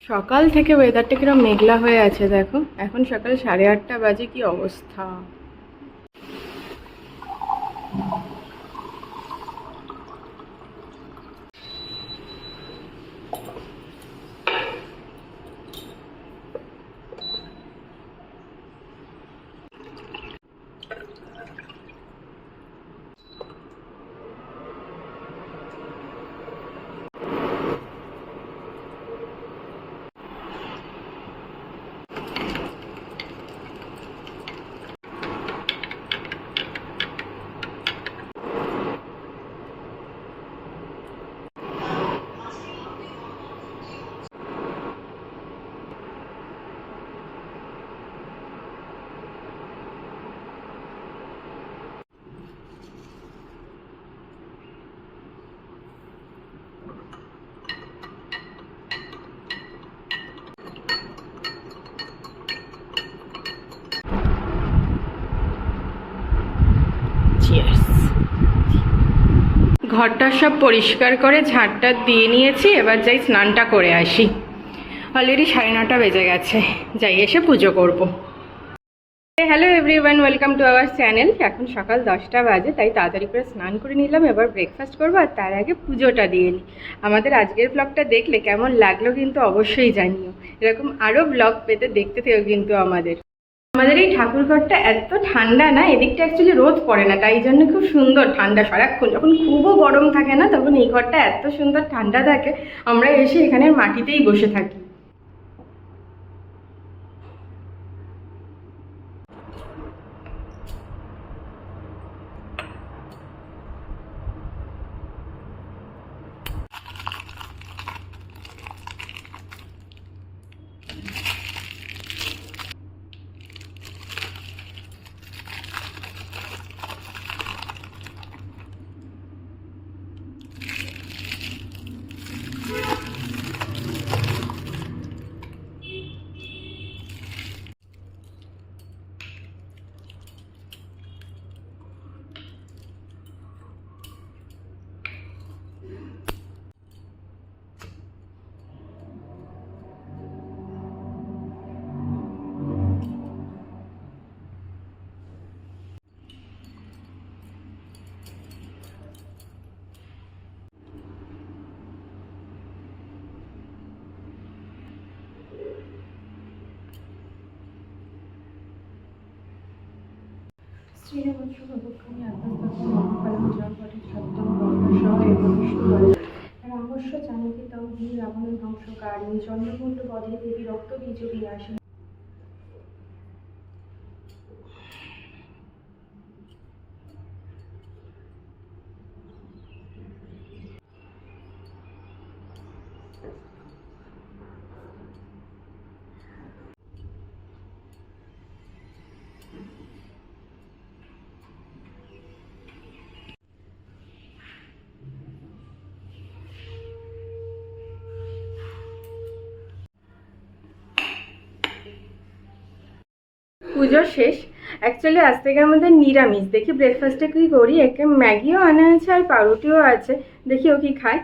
সকাল থেকে ওয়েদারটা কিরকম মেঘলা হয়ে আছে দেখো। এখন সকাল 8:30 বাজে, কি অবস্থা। ঘরটা সব পরিষ্কার করে ঝাঁটটা দিয়ে নিয়েছি, এবার যাই স্নানটা করে আসি। অলরেডি 9:30 বেজে গেছে, যাই এসে পুজো করব। Hello everyone, welcome to our channel. এখন সকাল 10টা বাজে, তাই তাড়াতাড়ি করে স্নান করে নিলাম। এবার ব্রেকফাস্ট করবো, আর তার আগে পুজোটা দিয়ে নিই। আমাদের আজকের ব্লগটা দেখলে কেমন লাগলো কিন্তু অবশ্যই জানিও। এরকম আরও ব্লগ পেতে দেখতে থেকো কিন্তু আমাদের এই ঠাকুরঘরটা এত ঠান্ডা না, এদিকটা অ্যাকচুয়ালি রোদ পড়ে না, তাই জন্য খুব সুন্দর ঠান্ডা সারাক্ষণ। যখন খুবও গরম থাকে না, তখন এই ঘরটা এত সুন্দর ঠান্ডা থাকে। আমরা এসে এখানের মাটিতেই বসে থাকি। রামস্য জানকী তং হি রাবণ ধ্বংসকারিণী চন্দ্রকুণ্ড বধে দেবী রক্ত বীজ বিনাশিনী। পুজো শেষ। অ্যাকচুয়ালি আজ থেকে আমাদের নিরামিষ। দেখি ব্রেকফাস্টে কী করি। একে ম্যাগিও আনা আছে আর পাউরুটিও আছে, দেখি ও কি খায়।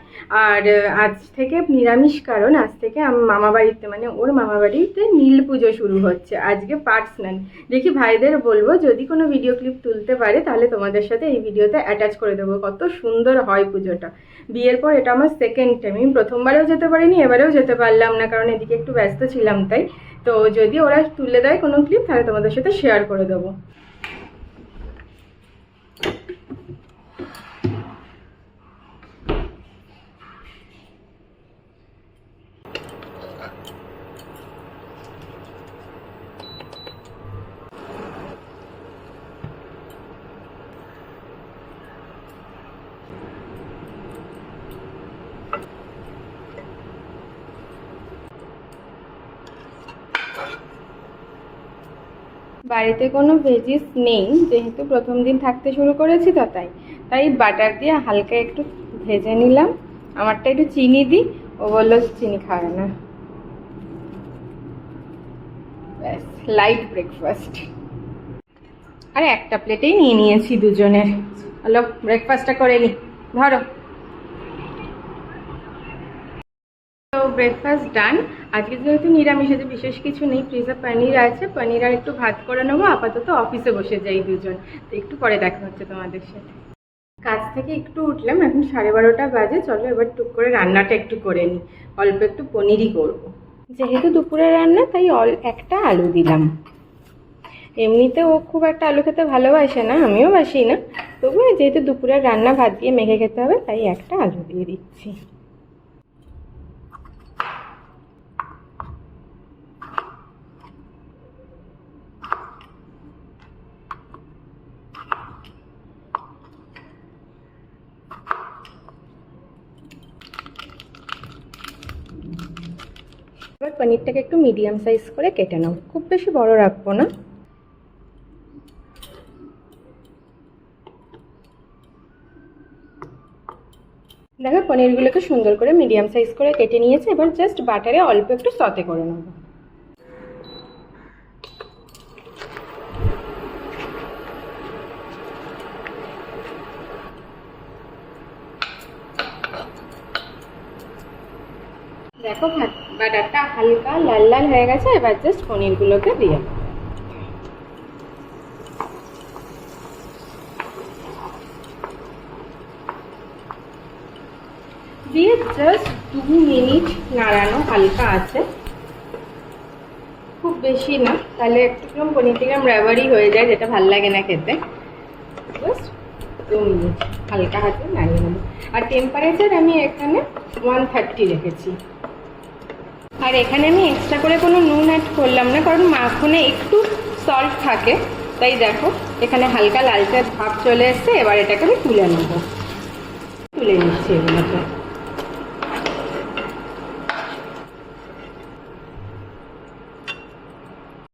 আর আজ থেকে নিরামিষ, কারণ আজ থেকে মামাবাড়িতে, মানে ওর মামাবাড়িতে নীল পুজো শুরু হচ্ছে। আজকে পাট স্নান। দেখি ভাইদের বলবো যদি কোনো ভিডিও ক্লিপ তুলতে পারে তাহলে তোমাদের সাথে এই ভিডিওতে অ্যাটাচ করে দেবো। কত সুন্দর হয় পুজোটা। বিয়ের পর এটা আমার সেকেন্ড টাইম। আমি প্রথমবারেও যেতে পারিনি, এবারেও যেতে পারলাম না, কারণ এদিকে একটু ব্যস্ত ছিলাম। তাই তো যদি ওরা তুলে দেয় কোনো ক্লিপ, তাহলে তোমাদের সাথে শেয়ার করে দেবো। বাড়িতে কোনো ভেজিস নেই, যেহেতু প্রথম দিন থাকতে শুরু করেছি, তো তাই বাটার দিয়ে হালকা একটু ভেজে নিলাম। আমারটা একটু চিনি দিই, ও বললো চিনি খায় না। ব্যাস, লাইট ব্রেকফাস্ট। আরে একটা প্লেটেই নিয়ে নিয়েছি দুজনের। হ্যালো, ব্রেকফাস্টটা করে নি, ধরো। তো ব্রেকফাস্ট ডান। আজকে যেহেতু নিরামিষ আছে, বিশেষ কিছু নেই, ফ্রিজে পনির আছে, পনির আর একটু ভাত করে নেবো। আপাতত অফিসে বসে যাই দুজন, তো একটু পরে দেখা হচ্ছে তোমাদের সাথে। কাজ থেকে একটু উঠলাম, এখন 12:30 বাজে। চলো এবার টুক করে রান্নাটা একটু করে নিই। অল্প একটু পনিরই করবো, যেহেতু দুপুরে রান্না তাই একটা আলু দিলাম। এমনিতে ও খুব একটা আলু খেতে ভালোবাসে না, আমিও বাসি না, তবুও যেহেতু দুপুরের রান্না ভাত দিয়ে মেখে খেতে হবে তাই একটা আলু দিয়ে দিচ্ছি। এবার পনিরটাকে একটু মিডিয়াম সাইজ করে কেটে নাও, খুব বেশি বড় রাখবো না। দেখো পনিরগুলোকে সুন্দর করে মিডিয়াম সাইজ করে কেটে নিয়েছে। এবার জাস্ট বাটারে অল্প একটু সতে করে নেব। দেখো বাটারটা হালকা লাল লাল হয়ে গেছে। এবার জাস্ট পনিরগুলোকে দিয়ে জাস্ট 2 মিনিট নাড়ানো হালকা আছে, খুব বেশি না, তাহলে একটু পনিরটা রাবারি হয়ে যায়, যেটা ভাল লাগে না খেতে। জাস্ট 2 মিনিট হালকা হাতে নাড়িয়ে নেব। আর টেম্পারেচার আমি এখানে 130 রেখেছি। আর এখানে আমি এক্সট্রা করে কোনো নুন অ্যাড করলাম না, কারণ মাখনে একটু সল্ট থাকে, তাই দেখো এখানে হালকা লালচে ভাব চলে এসছে। এবার এটাকে আমি তুলে নেব, তুলে নিচ্ছি এগুলোকে।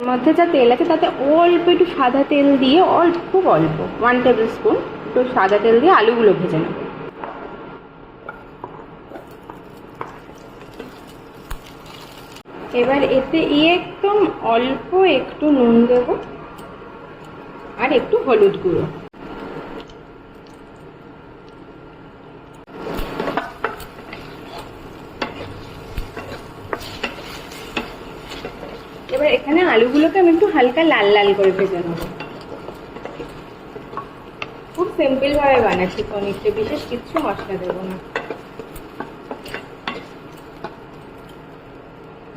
মধ্যে যা তেল আছে তাতে অল্প একটু সাদা তেল দিয়ে, খুব অল্প 1 টেবিল স্পুন একটু সাদা তেল দিয়ে আলুগুলো ভেজে নেব। এবার এতে একদম অল্প একটু নুন দেব আর একটু হলুদ গুঁড়ো। এবার এখানে আলুগুলোকে আমি একটু হালকা লাল লাল করে ভেজে নেব। খুব সিম্পল ভাবে বানাচ্ছি পনিরটা, বিশেষ কিছু মশলা দেবো না।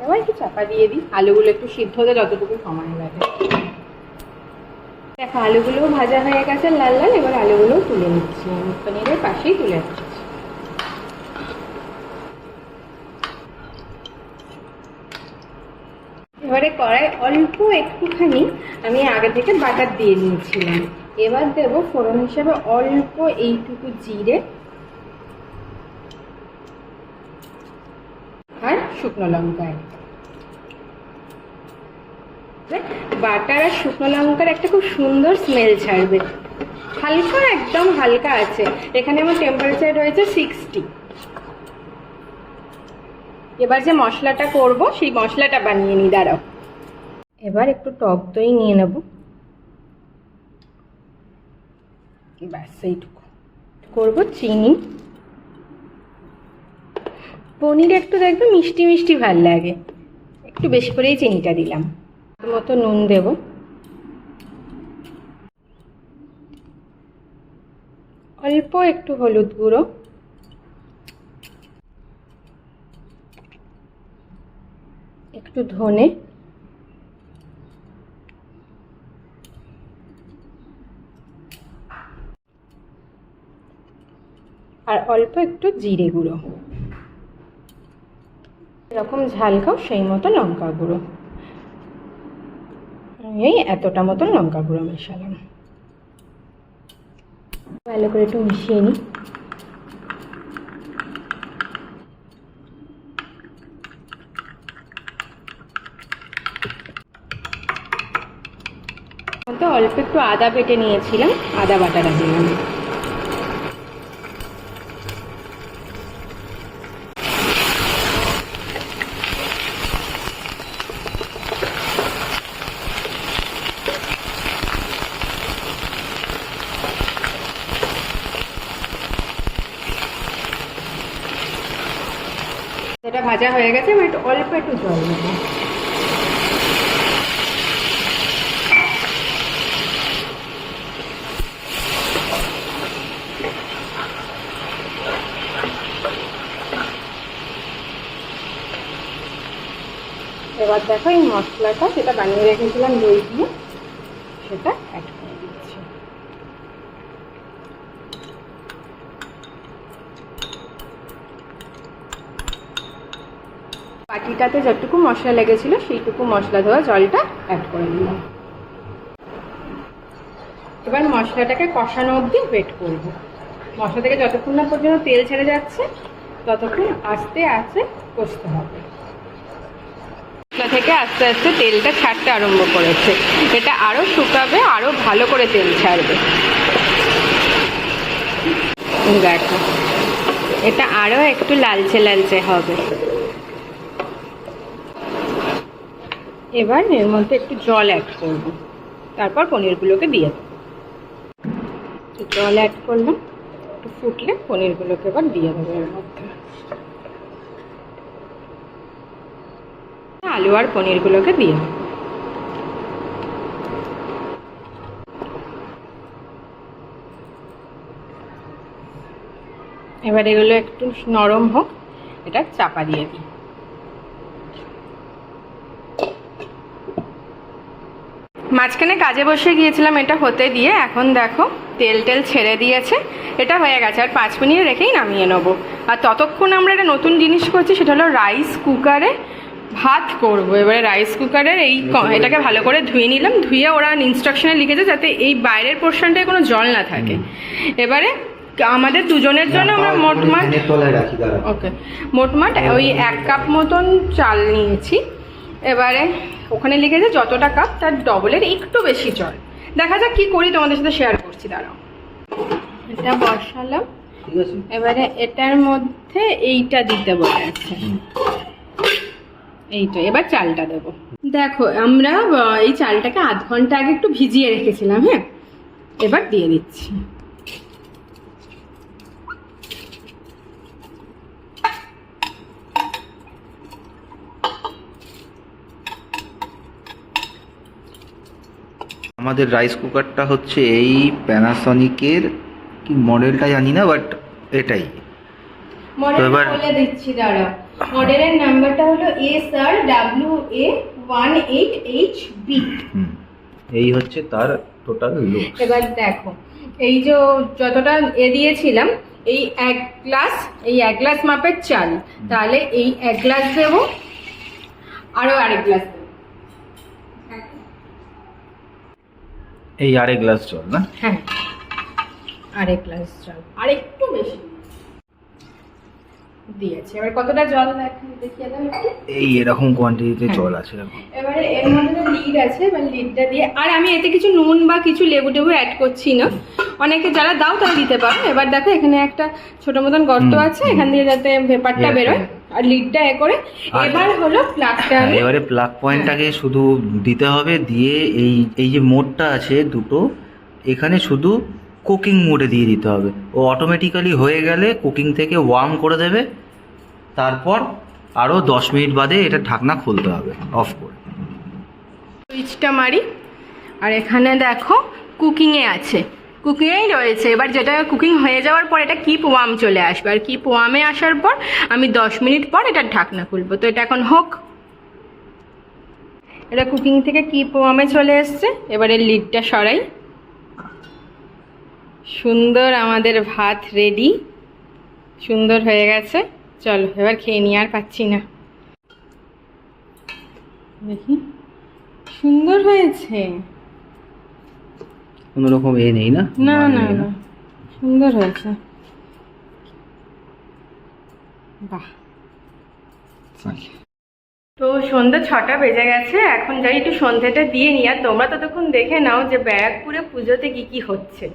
এবার একটু চাপা দিয়ে দিই, আলুগুলো একটু সিদ্ধ হতে যতটুকু সময় লাগে। দেখো আলুগুলোও ভাজা হয়ে গেছে লাল লাল। এবার আলুগুলোও তুলে নিচ্ছি, আমি পনিরের পাশেই তুলে রাখছি। এবারে কড়াই অল্প একটুখানি আমি আগে থেকে বাটার দিয়ে নিয়েছিলাম। এবার দেবো ফোড়ন হিসেবে অল্প এইটুকু জিরে আর শুকনো লঙ্কা। বাটার আর শুকনো লঙ্কার একটা খুব সুন্দর স্মেল ছাড়বে। হালকা, একদম হালকা আছে। এখানে আমার টেম্পারেচার রয়েছে 60। এবার যে মশলাটা করব সেই মশলাটা বানিয়ে নিই, দাঁড়াও। এবার একটু টক দই নিয়ে নেব, ব্যাস এইটুকু। করব চিনি। পনির একটু দেখবে মিষ্টি মিষ্টি ভাল লাগে, একটু বেশি করেই চিনিটা দিলাম। মতো নুন দেব, অল্প একটু হলুদ গুঁড়ো, একটু ধনে, আর অল্প একটু জিরে গুঁড়ো। এরকম ঝাল খাও সেই মতো লঙ্কা গুঁড়ো। এই এতটা মতন লঙ্কা গুঁড়ো মেশালাম। ভালো করে একটু মিশিয়ে নিই। অল্প একটু আদা বেটে নিয়েছিলাম, আদা বাটাটা দিলাম। ভাজা হয়ে গেছে, এবার একটু অল্প একটু জল দেবো। এবার দেখো এই মশলাটা যেটা বানিয়ে রেখেছিলাম দই দিয়ে, সেটা অ্যাড করে দিচ্ছি। বাটিটাতে যতটুকু মশলা লেগেছিল সেইটুকু মশলা ধোয়া জলটা অ্যাড করে দিলাম। এবার মশলাটাকে কষানো অবধি ওয়েট করব। মশলা থেকে যতক্ষণ না পর্যন্ত তেল ছেড়ে যাচ্ছে ততক্ষণ আস্তে আস্তে কষতে হবে। মশলা থেকে আস্তে আস্তে তেলটা ছাড়তে আরম্ভ করেছে, এটা আরও শুকাবে, আরও ভালো করে তেল ছাড়বে। দেখো এটা আরও একটু লালচে লালচে হবে। এবার এর মধ্যে একটু জল অ্যাড করব, তারপর পনিরগুলোকে দিয়ে দেবো। জল অ্যাড করলাম, একটু ফুটলে পনিরগুলোকে এবার দিয়ে দেবো এর মধ্যে। আলু আর পনিরগুলোকে দিয়ে দেবো। এবার এগুলো একটু নরম হোক, এটা চাপা দিয়ে দিই। মাঝখানে কাজে বসে গিয়েছিলাম এটা হতে দিয়ে, এখন দেখো তেল টেল ছেড়ে দিয়েছে, এটা হয়ে গেছে। আর 5 মিনিট রেখেই নামিয়ে নেবো। আর ততক্ষণ আমরা একটা নতুন জিনিস করছি, সেটা হলো রাইস কুকারে ভাত করব। এবারে রাইস কুকারের এটাকে ভালো করে ধুয়ে নিলাম, ধুয়ে ওরা ইনস্ট্রাকশনে লিখেছে যাতে এই বাইরের পোর্শনটায় কোনো জল না থাকে। এবারে আমাদের দুজনের জন্য আমরা মোটমাট ওই 1 কাপ মতন চাল নিয়েছি। এবারে ওখানে লিখেছে যতটা কাপ তার ডবলের একটু বেশি জল। দেখা যাক কি করি, তোমাদের সাথে শেয়ার করছি। দাঁড়াও, এটা বসালাম। এবারে এটার মধ্যে এইটা দিতে বলে আছে, এইটা। এবার চালটা দেবো। দেখো আমরা এই চালটাকে আধ ঘন্টা আগে একটু ভিজিয়ে রেখেছিলাম। হ্যাঁ, এবার দিয়ে দিচ্ছি। আমাদের রাইস কুকারটা হচ্ছে এই প্যানাসনিকের, কি মডেলটা জানি না, বাট এটাই। মডেল বলে দিচ্ছি, দাঁড়া। মডেলের নাম্বারটা হলো SRWA18HB। এই হচ্ছে তার টোটাল লুক। এবার দেখো এই যে যতটা দিয়েছিলাম, এই 1 গ্লাস মাপের চাল, তাহলে এই 1 গ্লাস দেবো, আরো আরেক গ্লাস দেবো। এই আরেক গ্লাস জল না? হ্যাঁ, আরেক গ্লাস জল, আর একটু বেশি দিয়েছি। এবার কতটা জল দেখিয়ে দাও একটু। এই এরকম কোয়ান্টিটিতে জল আছে। এবারে এর মধ্যে লিড আছে, এবার লিডটা দিয়ে, আর আমি এতে কিছু নুন বা কিছু লেবু টেবু অ্যাড করছি না। অনেকে যারা দাও তারা দিতে পারো। এবার দেখো এখানে একটা ছোট মতন গর্ত আছে, এখান দিয়ে যাতে ভেপারটা বেরোয়, আর লিডটা এ করে। এবার হলো প্লাগটা, এবারে প্লাগ পয়েন্টটাকে শুধু দিতে হবে, দিয়ে এই যে মোডটা আছে দুটো, এখানে শুধু কুকিং মোডে দিয়ে দিতে হবে। ও অটোমেটিক্যালি হয়ে গেলে কুকিং থেকে ওয়ার্ম করে দেবে, তারপর আরও 10 মিনিট বাদে এটা ঢাকনা খুলতে হবে অফ করে। সুইচটা মারি, আর এখানে দেখো কুকিংয়ে আছে, কুকিংয়েই রয়েছে। এবার যেটা কুকিং হয়ে যাওয়ার পর এটা কিপ ওয়ার্ম চলে আসবে, আর কিপ ওয়ার্মে আসার পর আমি 10 মিনিট পর এটা ঢাকনা খুলবো। তো এটা এখন হোক। এটা কুকিং থেকে কিপ ওয়ার্মে চলে এসছে। এবারে লিডটা সরাই। সুন্দর আমাদের ভাত রেডি, সুন্দর হয়ে গেছে। চলো এবার খেয়ে নিয়ে, আর পাচ্ছি না। দেখি, সুন্দর হয়েছে, কোনো রকম নেই না? না না না, সুন্দর হয়েছে। বাহ। তো সন্ধ্যা 6টা বেজে গেছে, এখন যাই একটু সন্ধ্যাটা দিয়ে নিই। আর তোমরা ততক্ষণ দেখে নাও যে ব্যারাকপুরে পুজোতে কি কি হচ্ছে।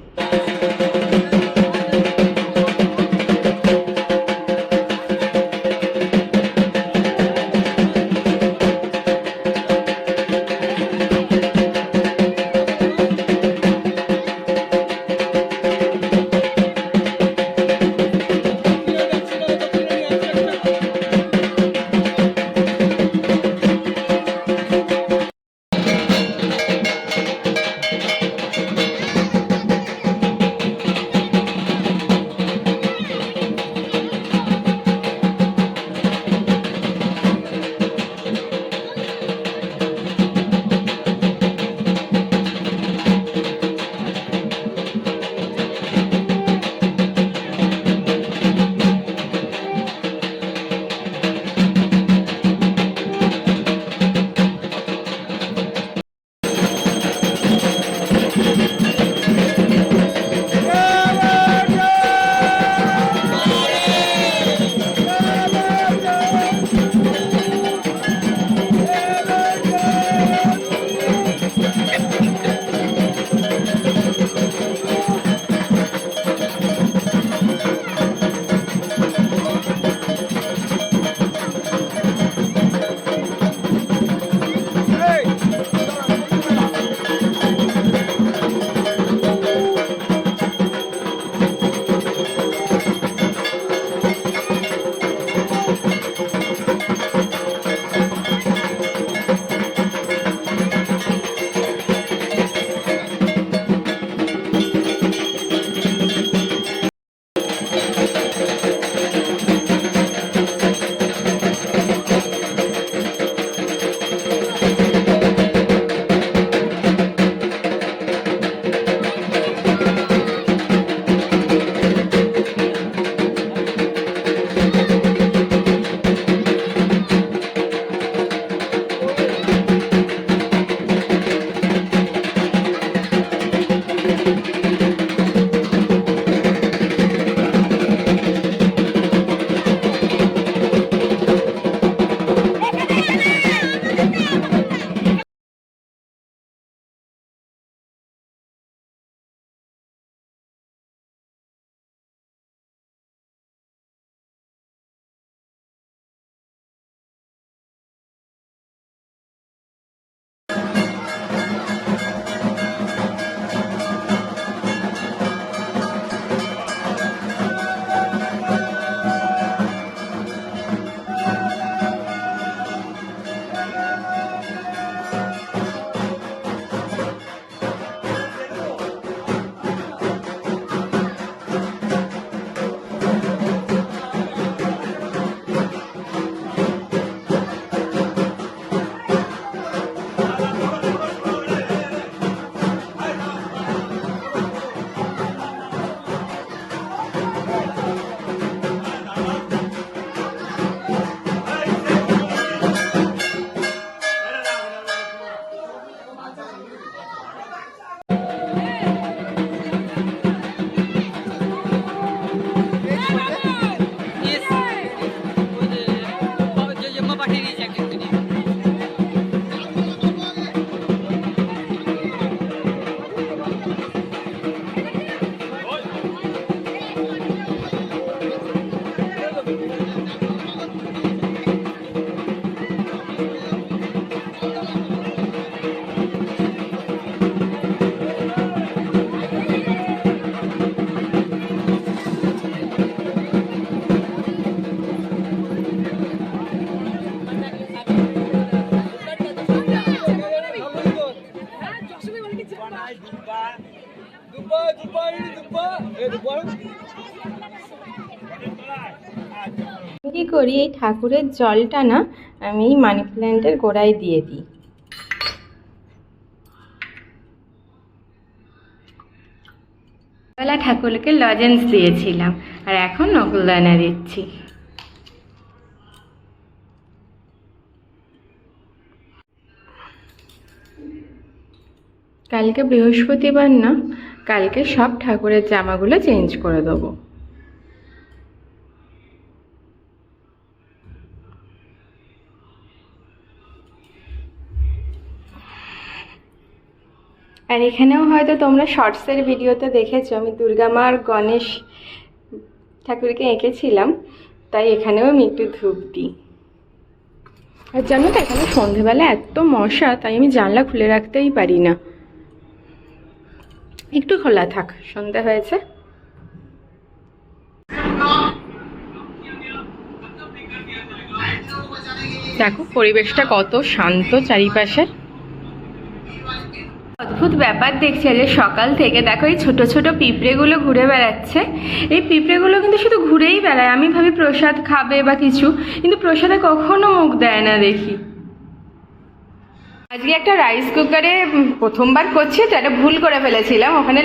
আমি কি করি, এই ঠাকুরের জলটা না আমি এই মানি প্ল্যান্টের গোড়ায় দিয়ে দিই। বেলা ঠাকুরকে লজেন্স দিয়েছিলাম আর এখন নকুলদানা দিচ্ছি। কালকে বৃহস্পতিবার না, কালকে সব ঠাকুরের জামাগুলো চেঞ্জ করে দেবো। আর এখানেও হয়তো তোমরা শর্টসের ভিডিওতে দেখেছো আমি দুর্গা মা আর গণেশ ঠাকুরকে এঁকেছিলাম, তাই এখানেও আমি একটু ধূপ দিই। আর জানো তো এখানে সন্ধেবেলা এত মশা, তাই আমি জানলা খুলে রাখতেই পারি না, একটু খোলা থাক, সন্ধে হয়েছে। দেখো পরিবেশটা কত শান্ত চারিপাশে। অদ্ভুত ব্যাপার দেখছি যে সকাল থেকে দেখো এই ছোট ছোট পিঁপড়েগুলো ঘুরে বেড়াচ্ছে। এই পিঁপড়েগুলো কিন্তু শুধু ঘুরেই বেড়ায়, আমি ভাবি প্রসাদ খাবে বা কিছু, কিন্তু প্রসাদে কখনো মুখ দেয় না দেখি। আজকে একটা রাইস কুকারে প্রথমবার করছি, তো একটা ভুল করে ফেলেছিলাম। ওখানে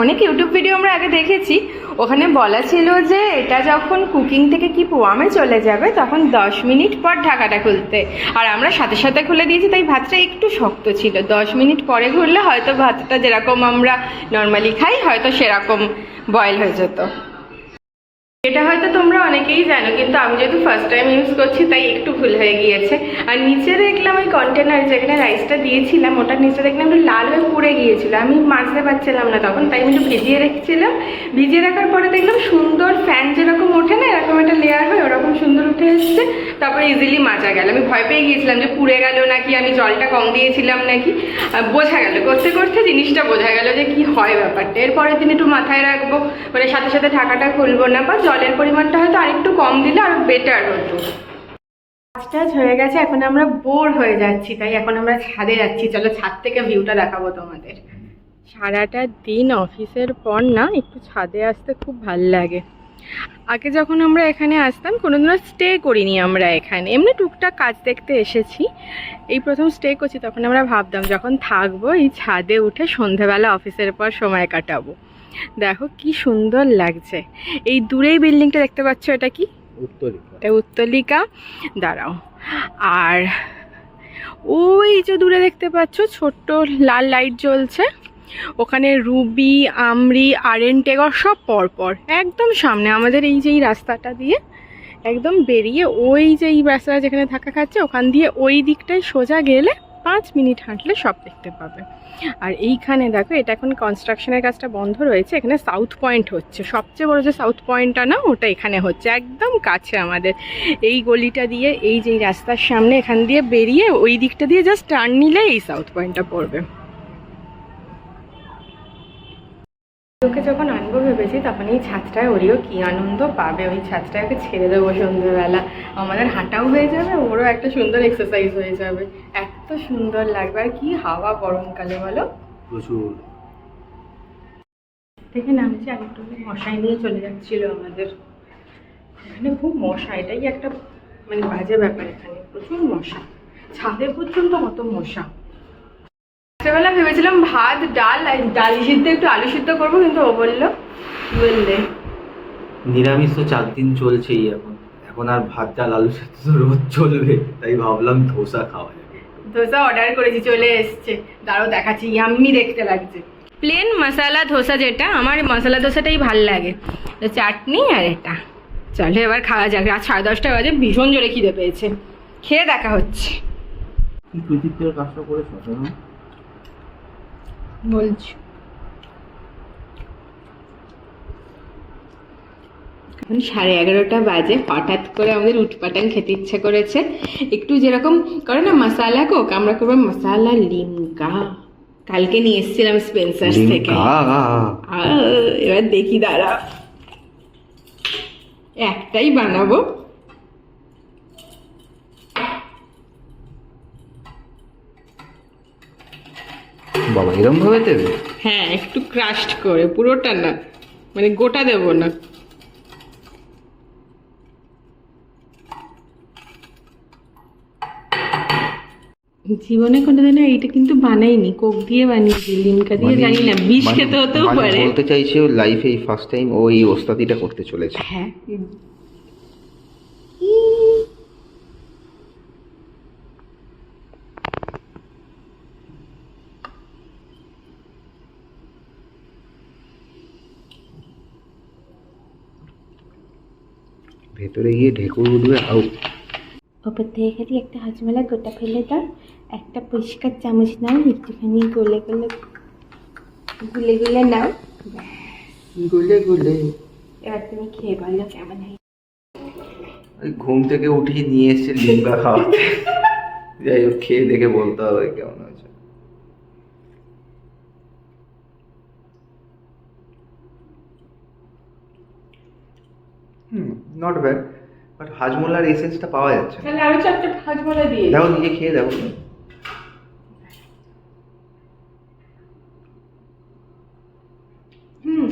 অনেক ইউটিউব ভিডিও আমরা আগে দেখেছি, ওখানে বলা ছিল যে এটা যখন কুকিং থেকে কি পোয়ামে চলে যাবে তখন 10 মিনিট পর ঢাকাটা খুলতে, আর আমরা সাথে সাথে খুলে দিয়েছি, তাই ভাতটা একটু শক্ত ছিল। 10 মিনিট পরে ঘুরলে হয়তো ভাতটা যেরকম আমরা নর্মালি খাই হয়তো সেরকম বয়েল হয়ে যেত। এটা হয়তো তোমরা অনেকেই জানো, কিন্তু আমি যেহেতু ফার্স্ট টাইম ইউজ করছি তাই একটু ভুল হয়ে গিয়েছে। আর নিচে দেখলাম ওই কন্টেনার যেখানে রাইসটা দিয়েছিলাম ওটার নিচে দেখলাম একটু লাল হয়ে পুড়ে গিয়েছিল, আমি মাজতে পারছিলাম না তখন, তাই আমি একটু ভিজিয়ে রেখেছিলাম। ভিজিয়ে রাখার পরে দেখলাম সুন্দর ফ্যান যেরকম ওঠে না এরকম একটা লেয়ার হয়, ওরকম সুন্দর উঠে এসছে। তারপরে ইজিলি মাজা গেল। আমি ভয় পেয়ে গিয়েছিলাম যে পুড়ে গেল নাকি, আমি জলটা কম দিয়েছিলাম নাকি। বোঝা গেল করতে করতে জিনিসটা বোঝা গেল যে কি হয় ব্যাপারটা। এরপরের দিন একটু মাথায় রাখবো, মানে সাথে সাথে ঢাকাটা খুলবো না, বা জলের পরিমাণটা হয়তো আরেকটু কম দিলে আরো বেটার হতো। কাজটা হয়ে গেছে, এখন আমরা বোর হয়ে যাচ্ছি, তাই এখন আমরা ছাদে যাচ্ছি। চলো ছাদ থেকে ভিউটা দেখাবো তোমাদের। সারাটা দিন অফিসের পর না একটু ছাদে আসতে খুব ভাল লাগে। আগে যখন আমরা এখানে আসতাম কোনোদিনও স্টে করিনি আমরা এখানে, এমনি টুকটাক কাজ দেখতে এসেছি। এই প্রথম স্টে করছি, তখন আমরা ভাবতাম যখন থাকবো এই ছাদে উঠে সন্ধেবেলা অফিসের পর সময় কাটাবো। দেখো কি সুন্দর লাগছে। এই দূরেই বিল্ডিংটা দেখতে পাচ্ছ, এটা কি? এটা উত্তলিকা। দাঁড়াও, আর ওই যে দূরে দেখতে পাচ্ছ ছোট্ট লাল লাইট জ্বলছে, ওখানে রুবি, আমরি, আরেনটেগর সব পরপর একদম সামনে আমাদের। এই যে এই রাস্তাটা দিয়ে একদম বেরিয়ে ওই যে এই রাস্তাটা যেখানে ধাক্কা খাচ্ছে ওখান দিয়ে ওই দিকটায় সোজা গেলে 5 মিনিট হাঁটলে সব দেখতে পাবে। আর এইখানে দেখো এটা এখন কনস্ট্রাকশনের কাজটা বন্ধ রয়েছে, এখানে সাউথ পয়েন্ট হচ্ছে। সবচেয়ে বড় যে সাউথ পয়েন্টটা না ওটা এখানে হচ্ছে, একদম কাছে আমাদের। এই গলিটা দিয়ে এই যে রাস্তার সামনে এখান দিয়ে বেরিয়ে ওই দিকটা দিয়ে জাস্ট টার্ন নিলে এই সাউথ পয়েন্টটা পড়বে। ওকে যখন আনবো ভেবেছি তখন এই ছাদটায় ওরিও কি আনন্দ পাবে। ওই ছাদটায় ওকে ছেড়ে দেবো সন্ধ্যেবেলা, আমাদের হাঁটাও হয়ে যাবে, ওরও একটা সুন্দর এক্সারসাইজ হয়ে যাবে। এত সুন্দর লাগবে। আর কি হাওয়া গরমকালে বলো, প্রচুর। থেকে নামছি আর একটু মশাই নিয়ে চলে যাচ্ছিল আমাদের এখানে। খুব মশা, এটাই একটা মানে বাজে ব্যাপার, এখানে প্রচুর মশা, ছাদে পর্যন্ত কত মশা। রাত্রেবেলা ভেবেছিলাম ভাত ডাল আর ডাল সিদ্ধ একটু আলু সিদ্ধ করবো, কিন্তু ও বললো বললে নিরামিষ তো 4 দিন চলছেই এখন, এখন আর ভাত ডাল আলু সেদ্ধ তো রোজ চলবে, তাই ভাবলাম ধোসা খাওয়া যাবে। ধোসা অর্ডার করেছি, চলে এসছে, দাঁড়াও দেখাচ্ছি, ইয়াম্মি দেখতে লাগছে। প্লেন মশলা ধোসা, যেটা আমার মশলা ধোসাটাই ভাল লাগে, তো চাটনি আর এটা। চলো এবার খাওয়া যাক, রাত 10:30 বাজে, ভীষণ জোরে খিদে পেয়েছে, খেয়ে দেখা হচ্ছে। কি কৃতিত্বের কাজটা করেছ বলছি এখন 11:30 বাজে, হঠাৎ করে আমাদের উটপাটাং খেতে ইচ্ছে করেছে। একটু যেরকম করে না মশালা কোক, আমরা করবো মশালা লিমকা। কালকে নিয়ে এসেছিলাম স্পেন্সার্স থেকে। এবার দেখি, দাঁড়া একটাই বানাবো। বাবা এরম ভাবে দেবে? হ্যাঁ, একটু ক্রাশড করে, পুরোটা না, মানে গোটা দেবো না। জীবনে কোনোদিনও এইটা কিন্তু বানাইনি, কোক দিয়ে বানিয়েছি, লিমকা দিয়ে জানি না, বিষ খেতে হতেও পারে। বলতে চাইছে ও লাইফে এই ফার্স্ট টাইম ও এই ওস্তাদিটা করতে চলেছে। হ্যাঁ। ভেতরে গিয়ে ঢেকুর উঠবে আউ। ওপর থেকে খালি একটা হজমলা গোটা ফেলে দাও, একটা পরিষ্কার চামচ নাও, একটুখানি গলে গলে গুলে গুলে নাও, গুলে গুলে। এবার তুমি খেয়ে বলো কেমন হয়। ওই ঘুম থেকে উঠিয়ে নিয়ে এসছে লিমকা খাওয়াতে। যাই হোক খেয়ে দেখে বলতে হবে কেমন হয়েছে। নট ব্যাড, বাট হাজমোলার এসেন্সটা পাওয়া যাচ্ছে না। তাহলে আরো চারটে হজমলা দিয়ে দেখো নিজে খেয়ে দেখো।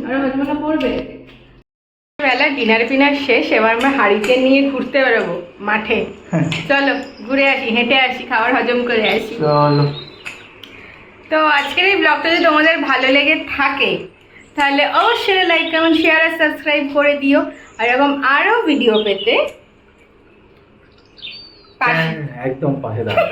আরো হজমলা পড়বে। বেলা ডিনার ফিনার শেষ, এবার আমরা হাঁড়িতে নিয়ে ঘুরতে বেরোবো মাঠে। চলো ঘুরে আসি, হেঁটে আসি, খাবার হজম করে আসি। চলো। তো আজকের এই ব্লগটা যদি তোমাদের ভালো লেগে থাকে তাহলে অবশ্যই লাইক কমেন্ট শেয়ার আর সাবস্ক্রাইব করে দিও, আর এরকম আরো ভিডিও পেতে একদম পাশে দাঁড়াও।